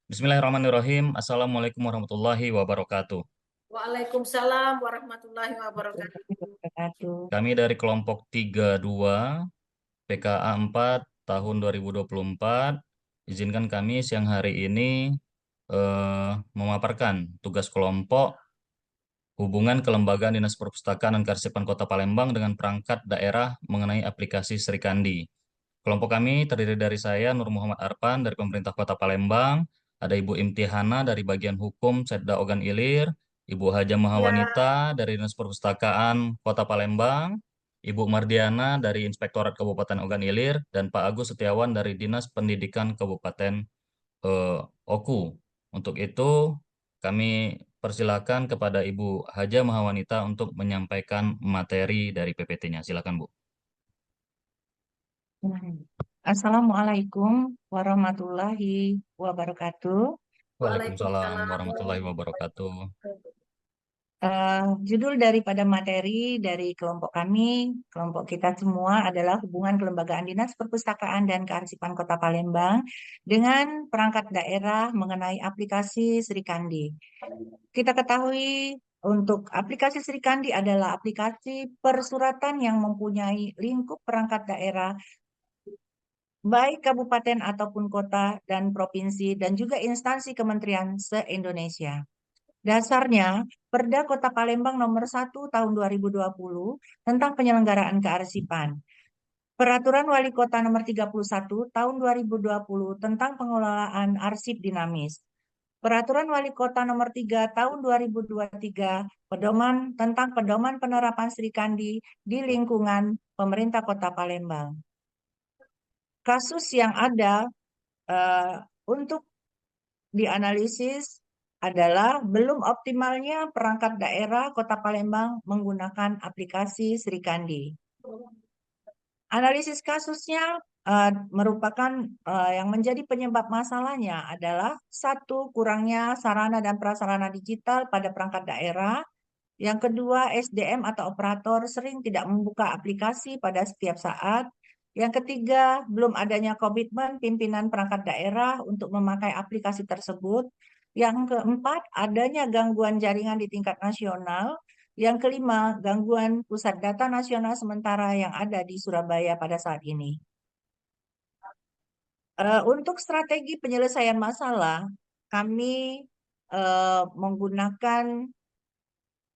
Bismillahirrahmanirrahim. Assalamualaikum warahmatullahi wabarakatuh. Waalaikumsalam warahmatullahi wabarakatuh. Wabarakatuh. Kami dari kelompok 32 PKA 4 tahun 2024. Izinkan kami siang hari ini memaparkan tugas kelompok hubungan kelembagaan Dinas Perpustakaan dan Kearsipan Kota Palembang dengan perangkat daerah mengenai aplikasi Sri Kandi. Kelompok kami terdiri dari saya, Nur Muhammad Arpan, dari pemerintah Kota Palembang, ada Ibu Imtihana dari bagian hukum Setda Ogan Ilir, Ibu Haja Ya, Mahawanita dari Dinas Perpustakaan Kota Palembang, Ibu Mardiana dari Inspektorat Kabupaten Ogan Ilir, dan Pak Agus Setiawan dari Dinas Pendidikan Kabupaten Oku. Untuk itu, kami persilakan kepada Ibu Haja Mahawanita untuk menyampaikan materi dari PPT-nya. Silakan, Bu. Assalamualaikum warahmatullahi wabarakatuh. Waalaikumsalam waalaikumsalam warahmatullahi warahmatullahi wabarakatuh. wabarakatuh. Judul daripada materi dari kelompok kami, kelompok kita semua adalah hubungan kelembagaan Dinas Perpustakaan dan Kearsipan Kota Palembang dengan perangkat daerah mengenai aplikasi Sri Kandi. Kita ketahui untuk aplikasi Sri Kandi adalah aplikasi persuratan yang mempunyai lingkup perangkat daerah baik kabupaten ataupun kota dan provinsi dan juga instansi kementerian se-Indonesia. Dasarnya, Perda Kota Palembang Nomor 1 Tahun 2020 tentang penyelenggaraan kearsipan. Peraturan Wali Kota Nomor 31 Tahun 2020 tentang pengelolaan arsip dinamis. Peraturan Wali Kota Nomor 3 Tahun 2023 tentang pedoman penerapan Sri Kandi di lingkungan pemerintah Kota Palembang. Kasus yang ada eh, untuk dianalisis adalah belum optimalnya perangkat daerah Kota Palembang menggunakan aplikasi Sri Kandi. Analisis kasusnya merupakan yang menjadi penyebab masalahnya adalah satu, kurangnya sarana dan prasarana digital pada perangkat daerah. Yang kedua, SDM atau operator sering tidak membuka aplikasi pada setiap saat. Yang ketiga, belum adanya komitmen pimpinan perangkat daerah untuk memakai aplikasi tersebut. Yang keempat, adanya gangguan jaringan di tingkat nasional. Yang kelima, gangguan pusat data nasional sementara yang ada di Surabaya pada saat ini. Untuk strategi penyelesaian masalah, kami menggunakan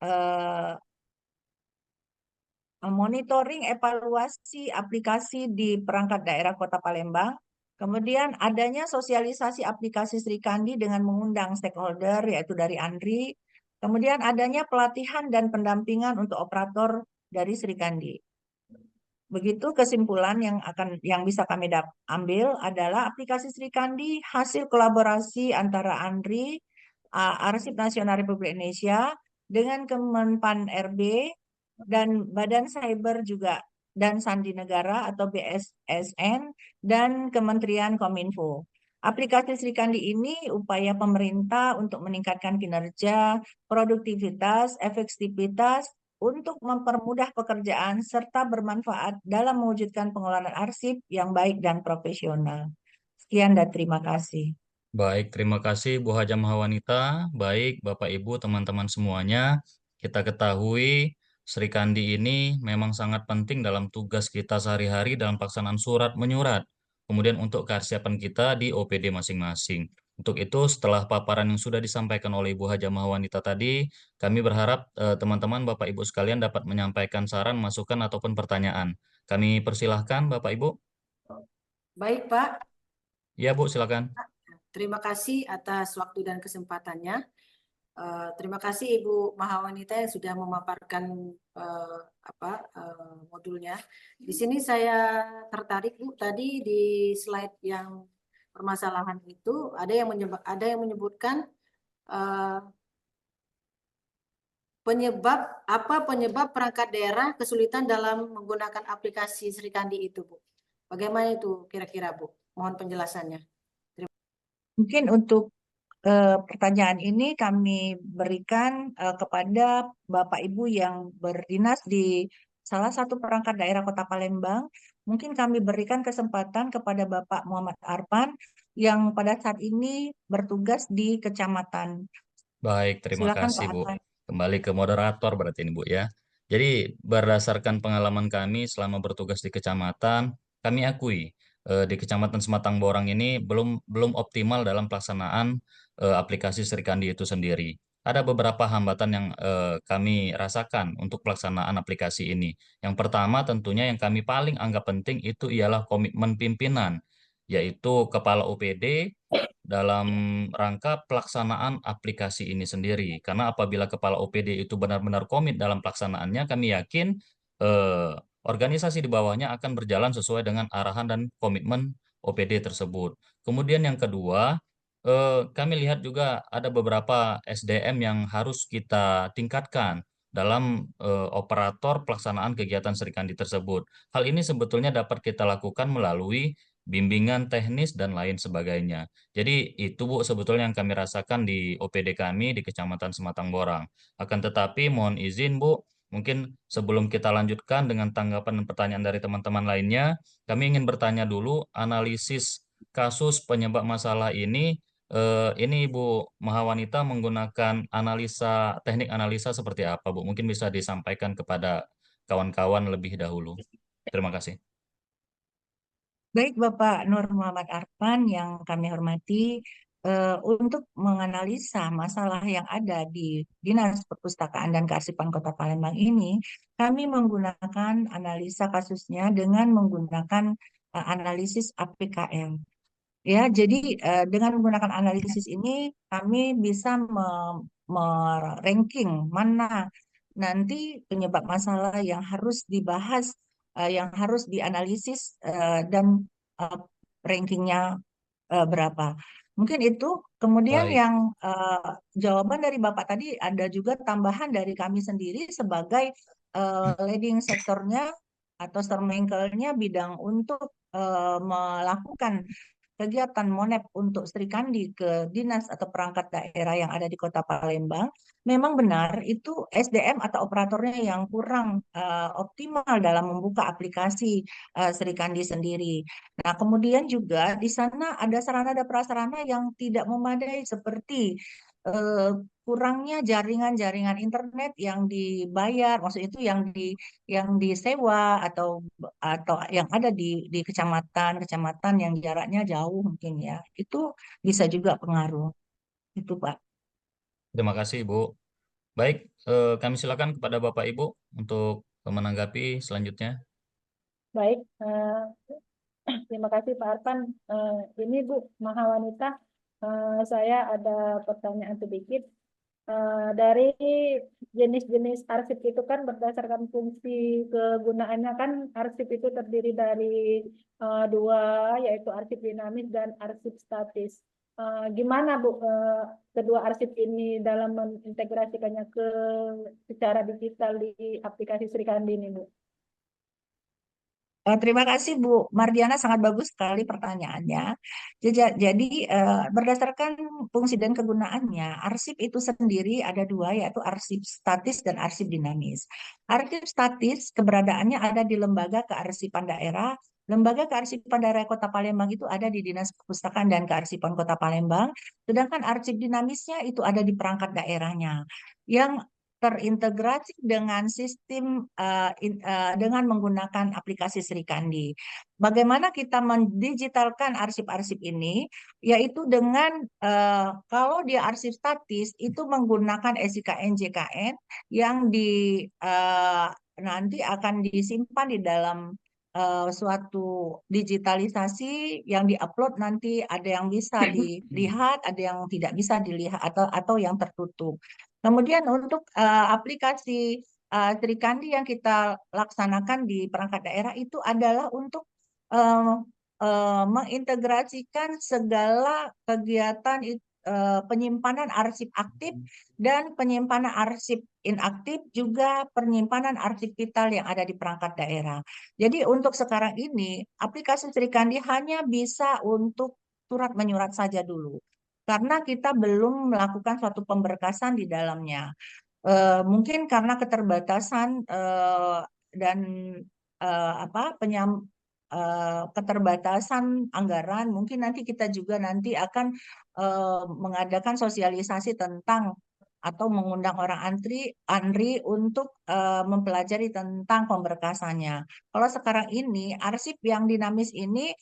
eh, monitoring evaluasi aplikasi di perangkat daerah Kota Palembang, kemudian adanya sosialisasi aplikasi Sri Kandi dengan mengundang stakeholder yaitu dari ANRI, kemudian adanya pelatihan dan pendampingan untuk operator dari Sri Kandi. Begitu kesimpulan yang bisa kami ambil adalah aplikasi Sri Kandi hasil kolaborasi antara ANRI, Arsip Nasional Republik Indonesia dengan Kemenpan RB dan Badan Cyber juga dan Sandi Negara atau BSSN dan Kementerian Kominfo. Aplikasi Sri Kandi ini upaya pemerintah untuk meningkatkan kinerja, produktivitas, efektivitas untuk mempermudah pekerjaan serta bermanfaat dalam mewujudkan pengelolaan arsip yang baik dan profesional. Sekian dan terima kasih. Baik, terima kasih Bu Haja Mahawanita. Baik, Bapak Ibu, teman-teman semuanya. Kita ketahui Sri Kandi ini memang sangat penting dalam tugas kita sehari-hari dalam pelaksanaan surat menyurat. Kemudian untuk kearsipan kita di OPD masing-masing. Untuk itu, setelah paparan yang sudah disampaikan oleh Ibu Haja Mahawanita tadi, kami berharap teman-teman Bapak Ibu sekalian dapat menyampaikan saran, masukan, ataupun pertanyaan. Kami persilahkan Bapak Ibu. Baik, Pak. Ya Bu, silakan. Terima kasih atas waktu dan kesempatannya. Terima kasih Ibu Mahawanita yang sudah memaparkan eh, modulnya. Di sini saya tertarik Bu tadi di slide yang permasalahan itu ada yang menyebutkan eh, penyebab perangkat daerah kesulitan dalam menggunakan aplikasi Sri Kandi itu, Bu. Bagaimana itu kira-kira, Bu? Mohon penjelasannya. Mungkin untuk pertanyaan ini kami berikan kepada Bapak Ibu yang berdinas di salah satu perangkat daerah Kota Palembang. Mungkin kami berikan kesempatan kepada Bapak Muhammad Arpan yang pada saat ini bertugas di kecamatan. Baik, terima Silakan kasih Pak Bu. Arfan. Kembali ke moderator berarti ini Bu ya. Jadi berdasarkan pengalaman kami selama bertugas di kecamatan, kami akui di Kecamatan Sematang Borang ini belum belum optimal dalam pelaksanaan aplikasi Serikandi itu sendiri. Ada beberapa hambatan yang kami rasakan untuk pelaksanaan aplikasi ini. Yang pertama tentunya yang kami paling anggap penting itu ialah komitmen pimpinan, yaitu Kepala UPD dalam rangka pelaksanaan aplikasi ini sendiri. Karena apabila kepala OPD itu benar-benar komit dalam pelaksanaannya, kami yakin eh, organisasi di bawahnya akan berjalan sesuai dengan arahan dan komitmen OPD tersebut. Kemudian yang kedua, kami lihat juga ada beberapa SDM yang harus kita tingkatkan dalam operator pelaksanaan kegiatan Serikandi tersebut. Hal ini sebetulnya dapat kita lakukan melalui bimbingan teknis dan lain sebagainya. Jadi itu Bu sebetulnya yang kami rasakan di OPD kami di Kecamatan Sematang Borang. Akan tetapi mohon izin Bu, mungkin sebelum kita lanjutkan dengan tanggapan dan pertanyaan dari teman-teman lainnya, kami ingin bertanya dulu analisis kasus penyebab masalah ini Ibu Mahawanita menggunakan teknik analisa seperti apa Bu? Mungkin bisa disampaikan kepada kawan-kawan lebih dahulu. Terima kasih. Baik Bapak Nur Muhammad Arfan yang kami hormati, untuk menganalisa masalah yang ada di Dinas Perpustakaan dan Kearsipan Kota Palembang ini, kami menggunakan analisa kasusnya dengan menggunakan analisis APKL. Ya, jadi dengan menggunakan analisis ini kami bisa meranking mana nanti penyebab masalah yang harus dibahas, yang harus dianalisis dan eh, rankingnya berapa. Mungkin itu. Kemudian Baik, yang jawaban dari Bapak tadi ada juga tambahan dari kami sendiri sebagai leading sektornya atau stormangkelnya bidang untuk melakukan kegiatan Monep untuk Sri Kandi ke dinas atau perangkat daerah yang ada di Kota Palembang, memang benar itu SDM atau operatornya yang kurang optimal dalam membuka aplikasi Sri Kandi sendiri. Nah, kemudian juga di sana ada sarana dan prasarana yang tidak memadai seperti eh, kurangnya jaringan-jaringan internet yang dibayar, maksud itu yang disewa atau yang ada di kecamatan-kecamatan yang jaraknya jauh mungkin ya. Itu bisa juga pengaruh. Itu Pak. terima kasih Ibu. Baik, kami silakan kepada Bapak Ibu untuk menanggapi selanjutnya. Baik, terima kasih Pak Arfan. Ini Bu Mahawanita, saya ada pertanyaan sedikit. Dari jenis-jenis arsip itu kan berdasarkan fungsi kegunaannya kan arsip itu terdiri dari dua, yaitu arsip dinamis dan arsip statis. Gimana Bu kedua arsip ini dalam mengintegrasikannya ke secara digital di aplikasi Sri Kandi ini Bu? Terima kasih Bu Mardiana, sangat bagus sekali pertanyaannya. Jadi berdasarkan fungsi dan kegunaannya, arsip itu sendiri ada dua, yaitu arsip statis dan arsip dinamis. Arsip statis keberadaannya ada di Lembaga Kearsipan Daerah. Lembaga Kearsipan Daerah Kota Palembang itu ada di Dinas Perpustakaan dan Kearsipan Kota Palembang, sedangkan arsip dinamisnya itu ada di perangkat daerahnya, yang terintegrasi dengan sistem dengan menggunakan aplikasi Sri Kandi. Bagaimana kita mendigitalkan arsip-arsip ini? Yaitu dengan kalau dia arsip statis itu menggunakan SIKN JKN yang nanti akan disimpan di dalam suatu digitalisasi yang diupload, nanti ada yang bisa dilihat, ada yang tidak bisa dilihat atau yang tertutup. Kemudian untuk aplikasi Sri Kandi yang kita laksanakan di perangkat daerah itu adalah untuk eh, mengintegrasikan segala kegiatan penyimpanan arsip aktif dan penyimpanan arsip inaktif, juga penyimpanan arsip vital yang ada di perangkat daerah. Jadi untuk sekarang ini aplikasi Sri Kandi hanya bisa untuk surat menyurat saja dulu, karena kita belum melakukan suatu pemberkasan di dalamnya. Mungkin karena keterbatasan dan apa keterbatasan anggaran, mungkin nanti kita juga nanti akan mengadakan sosialisasi tentang atau mengundang orang ANRI untuk mempelajari tentang pemberkasannya. Kalau sekarang ini arsip yang dinamis ini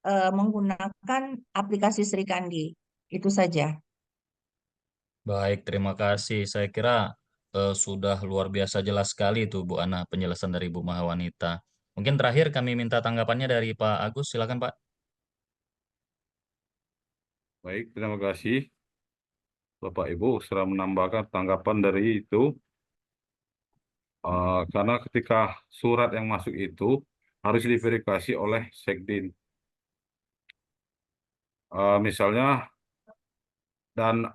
menggunakan aplikasi Sri Kandi. Itu saja. Baik, terima kasih. Saya kira sudah luar biasa jelas sekali itu Bu Ana penjelasan dari Bu Mahawanita. Mungkin terakhir kami minta tanggapannya dari Pak Agus. Silakan Pak. Baik, terima kasih Bapak Ibu sudah menambahkan tanggapan dari itu. Karena ketika surat yang masuk itu harus diverifikasi oleh Sekdin. Misalnya, dan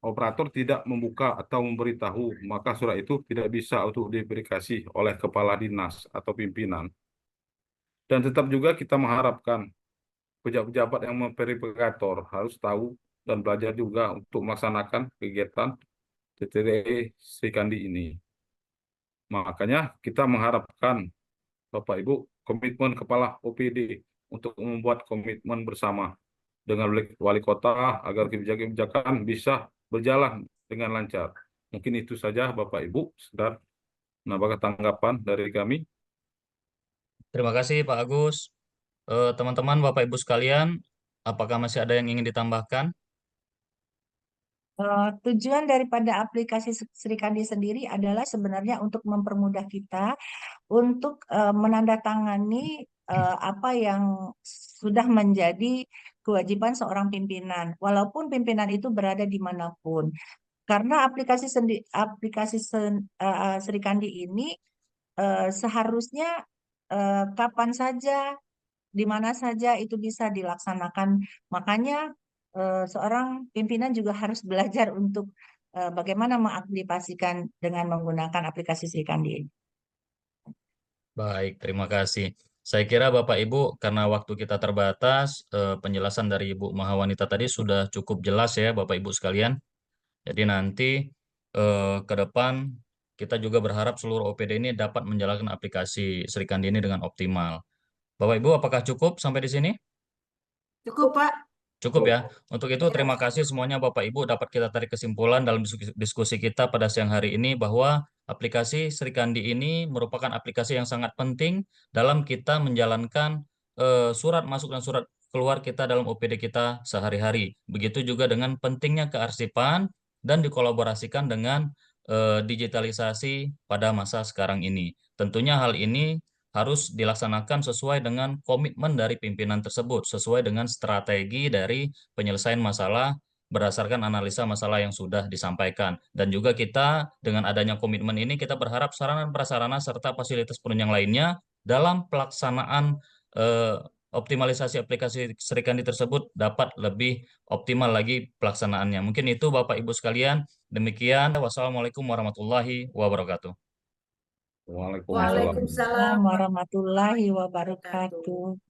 operator tidak membuka atau memberitahu, maka surat itu tidak bisa untuk diverifikasi oleh kepala dinas atau pimpinan. Dan tetap juga kita mengharapkan pejabat-pejabat yang memverifikator harus tahu dan belajar juga untuk melaksanakan kegiatan TTD Sri Kandi ini. Makanya kita mengharapkan Bapak Ibu komitmen Kepala OPD untuk membuat komitmen bersama dengan wali kota agar kebijakan-kebijakan bisa berjalan dengan lancar. Mungkin itu saja Bapak Ibu, dan menambahkan tanggapan dari kami. Terima kasih Pak Agus. Teman-teman, Bapak Ibu sekalian, apakah masih ada yang ingin ditambahkan? Tujuan daripada aplikasi Sri Kandi sendiri adalah sebenarnya untuk mempermudah kita untuk menandatangani apa yang sudah menjadi kewajiban seorang pimpinan, walaupun pimpinan itu berada dimanapun. Karena aplikasi Sri Kandi ini seharusnya kapan saja, di mana saja itu bisa dilaksanakan. Makanya seorang pimpinan juga harus belajar untuk bagaimana mengaplikasikan dengan menggunakan aplikasi Sri Kandi ini. Baik, terima kasih. Saya kira Bapak Ibu, karena waktu kita terbatas, penjelasan dari Ibu Mahawanita tadi sudah cukup jelas ya Bapak Ibu sekalian. Jadi nanti ke depan kita juga berharap seluruh OPD ini dapat menjalankan aplikasi Sri Kandi ini dengan optimal. Bapak Ibu, apakah cukup sampai di sini? Cukup, Pak. Cukup ya. Untuk itu Ya. terima kasih semuanya Bapak Ibu, dapat kita tarik kesimpulan dalam diskusi kita pada siang hari ini bahwa aplikasi Sri Kandi ini merupakan aplikasi yang sangat penting dalam kita menjalankan surat masuk dan surat keluar kita dalam OPD kita sehari-hari. Begitu juga dengan pentingnya kearsipan dan dikolaborasikan dengan digitalisasi pada masa sekarang ini. Tentunya hal ini harus dilaksanakan sesuai dengan komitmen dari pimpinan tersebut, sesuai dengan strategi dari penyelesaian masalah berdasarkan analisa masalah yang sudah disampaikan. Dan juga kita dengan adanya komitmen ini kita berharap sarana prasarana serta fasilitas penunjang lainnya dalam pelaksanaan eh, optimalisasi aplikasi Sri Kandi tersebut dapat lebih optimal lagi pelaksanaannya. Mungkin itu Bapak Ibu sekalian. Demikian. Wassalamualaikum warahmatullahi wabarakatuh. Waalaikumsalam. Waalaikumsalam Waalaikumsalam warahmatullahi wabarakatuh. wabarakatuh.